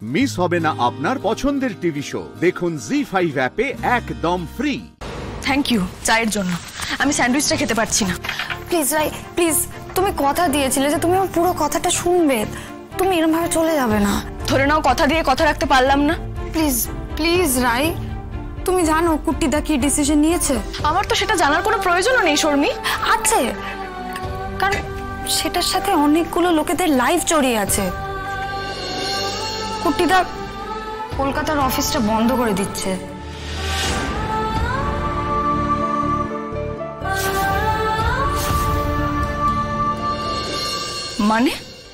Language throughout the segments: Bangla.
মিস হবে না আপনার পছন্দের টিভি শো। দেখুন জি5 অ্যাপে একদম ফ্রি। থ্যাংক ইউ চায়ের জন্য। আমি স্যান্ডউইচটা খেতে পারছি না। প্লিজ রাই, প্লিজ, তুমি কথা দিয়েছিলে যে তুমি আমার পুরো কথাটা শুনবে, তুমি এরকম ভাবে চলে যাবে না। ধরে নাও কথা দিয়ে কথা রাখতে পারলাম না। প্লিজ প্লিজ রাই, তুমি জানো কুট্টিদা কি ডিসিশন নিয়েছে? আমার তো সেটা জানার কোনো প্রয়োজনও নেই শর্মি। আছে, কারণ সেটার সাথে অনেকগুলো লোকেদের লাইফ জড়িয়ে আছে। কুট্টিদা কলকাতার অফিসটা বন্ধ করে দিচ্ছে।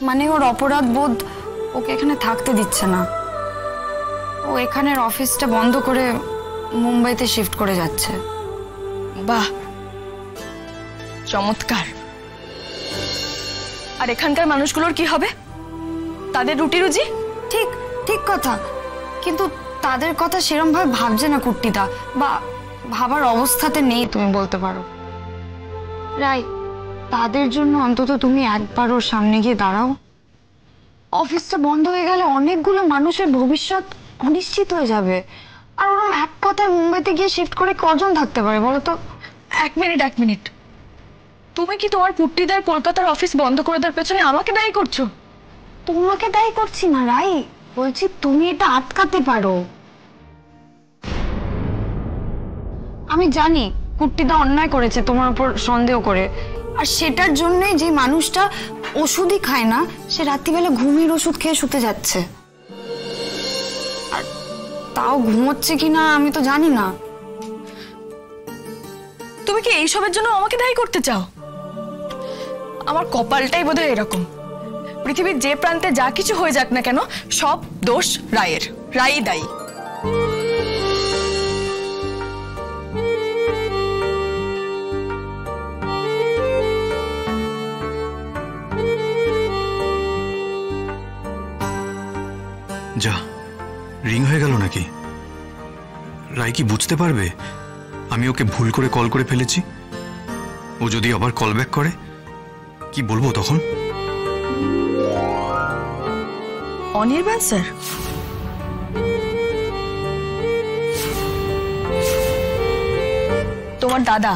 মানে ওর অপরাধ বোধ ওকে এখানে থাকতে দিচ্ছে না। ও এখানের অফিসটা বন্ধ করে মুম্বাইতে শিফট করে যাচ্ছে। বাহ, চমৎকার। আর এখানকার মানুষগুলোর কি হবে? তাদের রুটি রুজি? ঠিক ঠিক কথা, কিন্তু তাদের কথা সেরকম ভাবে ভাবছে না কুট্টিদা, বা ভাবার অবস্থাতে নেই তুমি বলতে পারো। রাই, তাদের জন্য অন্তত তুমি একবার ওর সামনে গিয়ে দাঁড়াও। অফিসটা বন্ধ হয়ে গেলে অনেকগুলো মানুষের ভবিষ্যৎ অনিশ্চিত হয়ে যাবে। আর ওরকম এক কথায় মুম্বাইতে গিয়ে শিফট করে কজন থাকতে পারে বলো তো? এক মিনিট, তুমি কি তোমার পুট্টিদার কলকাতার অফিস বন্ধ করে দেওয়ার পেছনে আমাকে দায়ী করছো? তোমাকে দায়ী করছি না রাই, বলছি তুমি এটা আটকাতে পারো। আমি জানি কুট্টিদা অন্যায় করেছে তোমার উপর সন্দেহ করে, আর সেটার জন্যই যে মানুষটা ওষুধই খায় না সে রাত্রিবেলা ঘুমের ওষুধ খেয়ে শুতে যাচ্ছে। আর তাও ঘুমোচ্ছে কিনা আমি তো জানি না। তুমি কি এইসবের জন্য আমাকে দায়ী করতে চাও? আমার কপালটাই বোধহয় এরকম। পৃথিবীর যে প্রান্তে যা কিছু হয়ে যাক না কেন, সব দোষ রায়ের। রাই দায়ী। যা, রিং হয়ে গেল নাকি? রাই কি বুঝতে পারবে আমি ওকে ভুল করে কল করে ফেলেছি? ও যদি আবার কল ব্যাক করে কি বলবো তখন? অনির্বাণ স্যার, তোমার দাদা,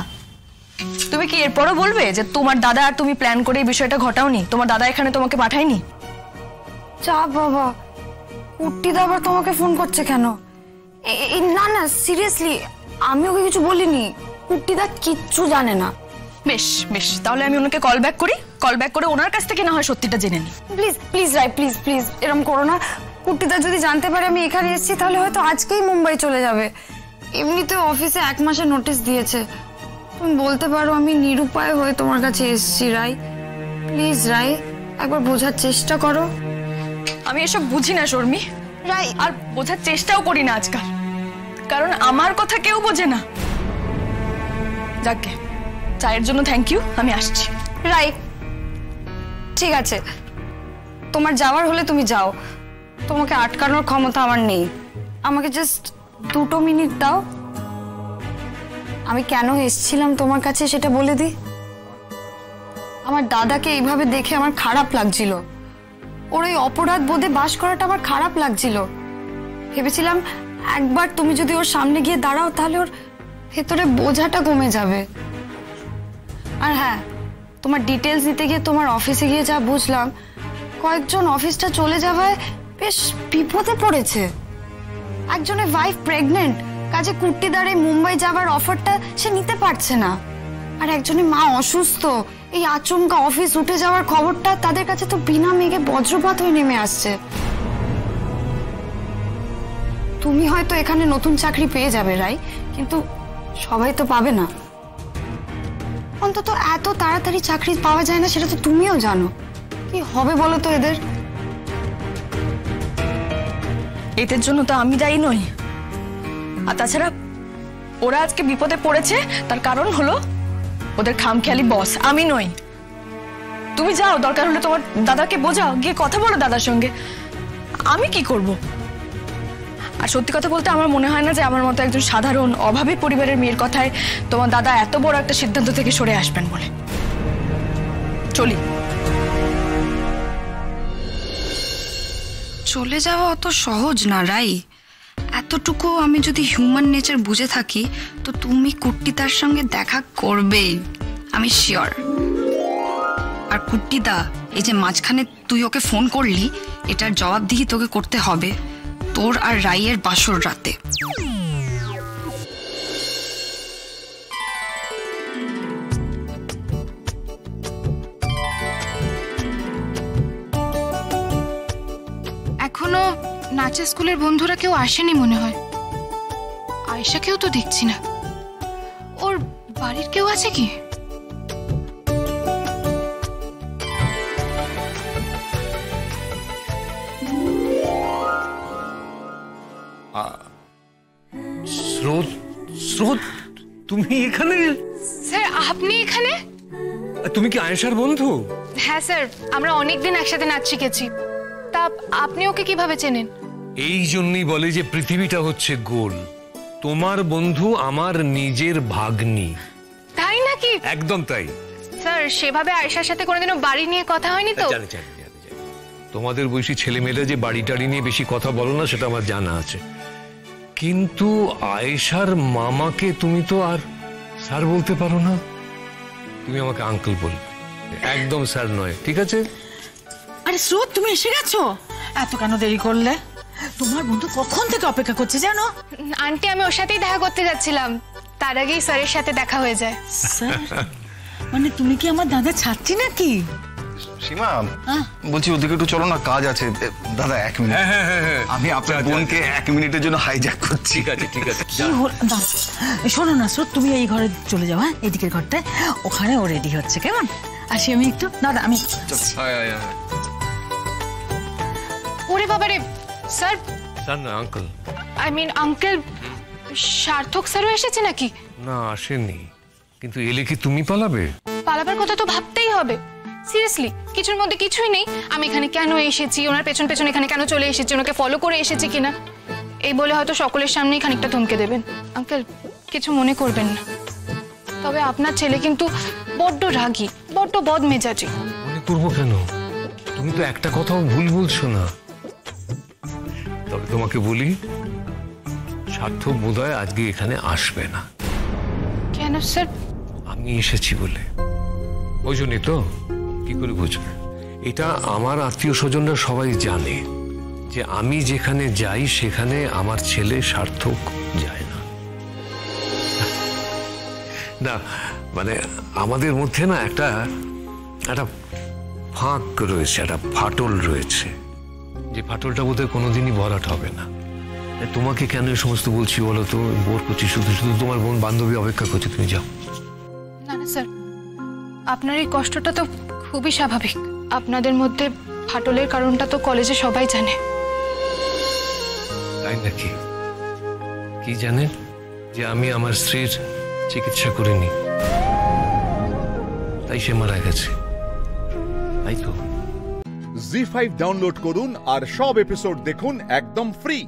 তুমি কি এরপরও বলবে যে তোমার দাদা আর তুমি প্ল্যান করে এই বিষয়টা ঘটাওনি? তোমার দাদা এখানে তোমাকে পাঠায়নি? যা বাবা, কুট্টিদা আবার তোমাকে ফোন করছে কেন? না না, সিরিয়াসলি আমি ওকে কিছু বলিনি। কুট্টিদা কিচ্ছু জানে না। বেশ বেশ, তাহলে আমি ওনাকে কল ব্যাক করি। কল ব্যাক করে ওনার কাছ থেকে না হয় সত্যিটা জেনে নি। Please please Rai, please please এরকম করো না। কুট্টিদা যদি জানতে পারে আমি এখানে এসেছি তাহলে হয়তো আজকেই মুম্বাই চলে যাবে। এমনিতে অফিসে 1 মাসের নোটিশ দিয়েছে। তুমি বলতে পারো আমি নিরুপায় হয়ে তোমার কাছে এসেছি। রাই প্লিজ, রাই একবার বোঝার চেষ্টা করো। আমি এসব বুঝি না শর্মি, রাই, আর বোঝার চেষ্টাও করি না আজকাল, কারণ আমার কথা কেউ বোঝে না। যাকে চায়ের জন্য থ্যাংক ইউ, আমি আসছি। রাই ঠিক আছে, তোমার যাওয়ার হলে তুমি যাও, তোমাকে আটকানোর ক্ষমতা আমার নেই। আমাকে জাস্ট 2 মিনিট দাও, আমি কেন এসেছিলাম তোমার কাছে সেটা বলে দিই। আমার দাদাকে এইভাবে দেখে আমার খারাপ লাগছিল। ওর এই অপরাধ বোধে বাস করাটা আমার খারাপ লাগছিল। ভেবেছিলাম একবার তুমি যদি ওর সামনে গিয়ে দাঁড়াও তাহলে ওর ভেতরে বোঝাটা কমে যাবে। আর হ্যাঁ, তোমার ডিটেলস নিতে গিয়ে তোমার অফিসে গিয়ে যা বুঝলাম, কয়েকজন অফিসটা চলে যাওয়ায় বেশ বিপদে পড়েছে। একজনের ওয়াইফ প্রেগনেন্ট, কাজে কুট্টিদার এই মুম্বাই যাওয়ার অফারটা সে নিতে পারছে না। আর একজনের মা অসুস্থ, এই আচমকা অফিস উঠে যাওয়ার খবরটা তাদের কাছে তো বিনা মেঘে বজ্রপাত হয়ে নেমে আসছে। তুমি হয়তো এখানে নতুন চাকরি পেয়ে যাবে রাই, কিন্তু সবাই তো পাবে না। অন্তত এত তাড়াতাড়ি চাকরি পাওয়া যায় না, সেটা তো তুমিও জানো। কি হবে বলো তো এদের? এদের জন্য তো আমি দায়ী নই। আর তাছাড়া ওরা আজকে বিপদে পড়েছে, তার কারণ হলো ওদের খামখেয়ালি বস, আমি নই। তুমি যাও, দরকার হলে তোমার দাদাকে বোঝাও, গিয়ে কথা বলো দাদার সঙ্গে। আমি কি করব? আর সত্যি কথা বলতে আমার মনে হয় না যে আমার মতো একজন সাধারণ অভাবী পরিবারের মেয়ের কথায় তোমার দাদা এত বড় একটা সিদ্ধান্ত থেকে সরে আসবেন বলে। চলি। চলে যাওয়া অত সহজ না রাই। এতটুকু আমি যদি হিউম্যান নেচার বুঝে থাকি তো তুমি কুট্টিদার সঙ্গে দেখা করবেই, আমি শিওর। আর কুট্টিদা, এই যে মাঝখানে তুই ওকে ফোন করলি, এটার জবাবদিহি তোকে করতে হবে তোর আর রাইয়ের বাসর রাতে। এখনো নাচের স্কুলের বন্ধুরা কেউ আসেনি মনে হয়। আয়েশাকেও তো দেখছি না। ওর বাড়ির কেউ আছে কি? স্রোত, স্রোত, তুমি এখানে? স্যার আপনি এখানে? তুমি কি আয়েশার বন্ধু? হ্যাঁ স্যার, আমরা অনেকদিন একসাথে নাচ শিখেছি। তা আপনি ওকে কিভাবে চেনেন? এই জন্যই বলে যে পৃথিবীটা হচ্ছে গোল। তোমার বন্ধু আমার নিজের ভাগ্নি। তাই নাকি? একদম তাই স্যার, সেভাবে আয়েশার সাথে কোনোদিনও বাড়ি নিয়ে কথা হয়নি তো? জানি জানি জানি জানি। তোমাদের বয়সী ছেলেমেয়েরা যে বাড়ি টাড়ি নিয়ে বেশি কথা বলো না সেটা আমার জানা আছে, কিন্তু আয়েশার মামাকে তুমি তো আর স্যার বলতে পারো না। তুমি আমাকে আঙ্কেল বলবে, একদম স্যার নয়, ঠিক আছে? আরে স্রোত, তুমি এসে গেছো? এত কেন দেরি করলে? তোমার বন্ধু কখন থেকে অপেক্ষা করছে জানো? আন্টি, আমি ওর সাথেই দেখা করতে যাচ্ছিলাম, তার আগেই স্যারের সাথে দেখা হয়ে যায়। স্যার মানে তুমি কি আমার দাদা ছাত্রী নাকি? সীমা, বলছি ওদিকে একটু চলো না, কাজ আছে। দাদা 1 মিনিট, আমি আপনার বোনকে 1 মিনিটের জন্য হাইজ্যাক করছি। ঠিক আছে ঠিক আছে। কি হল? শোনো না স্রোত, তুমি এই ঘরে চলে যাও, হ্যাঁ এদিকের ঘরটায়, ওখানে ও রেডি হচ্ছে, কেমন? আসি আমি একটু। দাদা আমি ওরে বাবারে, স্যার, স্যার না আঙ্কেল। আই মিন আঙ্কেল, সার্থক স্যারও এসেছে নাকি? না আসেনি, কিন্তু এলে কি তুমি পালাবে? পালাবার কথা তো ভাবতেই হবে। সিরিয়াসলি, কিছুর মধ্যে কিছুই নেই। আমি এখানে কেন এসেছি, ওনার পেছন পেছন এখানে কেন চলে এসেছি, ওনাকে ফলো করে এসেছি কিনা, এই বলে হয়তো সকলের সামনেই খানিকটা ধমকে দেবেন। আঙ্কেল, কিছু মনে করবেন না, তবে আপনার ছেলে কিন্তু বড্ড রাগী, বড্ড বদমেজাজি। মনে করবো কেন? তুমি তো একটা কথাও ভুল বলছো না। তবে তোমাকে বলি, সার্থক বোধহয় আজকে এখানে আসবে না। কেন স্যার? আমি এসেছি বলে। ওই জন্যই তো। কি করে বুঝবে? এটা আমার আত্মীয় স্বজনরা সবাই জানে যে আমি যেখানে যাই সেখানে আমার ছেলে সার্থক যায় না। না মানে আমাদের মধ্যে না একটা ফাঁক রয়েছে, একটা ফাটল রয়েছে, যে ফাটলটা বোধহয় কোনোদিনই ভরাট হবে না। তোমাকে কেন এই সমস্ত বলছি বলো তো? বোর করছি, শুধু শুধু তোমার বোন বান্ধবী অপেক্ষা করছে, তুমি যাও। না না স্যার, আপনার এই কষ্টটা তো খুবই স্বাভাবিক। আপনাদের মধ্যে ফাটলের কারণটা তো কলেজে সবাই জানে। তাই নাকি? কি জানে? যে আমি আমার স্ত্রীর চিকিৎসা করিনি, তাই সে মারা গেছে, তাই তো? জি5 ডাউনলোড করুন আর সব এপিসোড দেখুন একদম ফ্রি।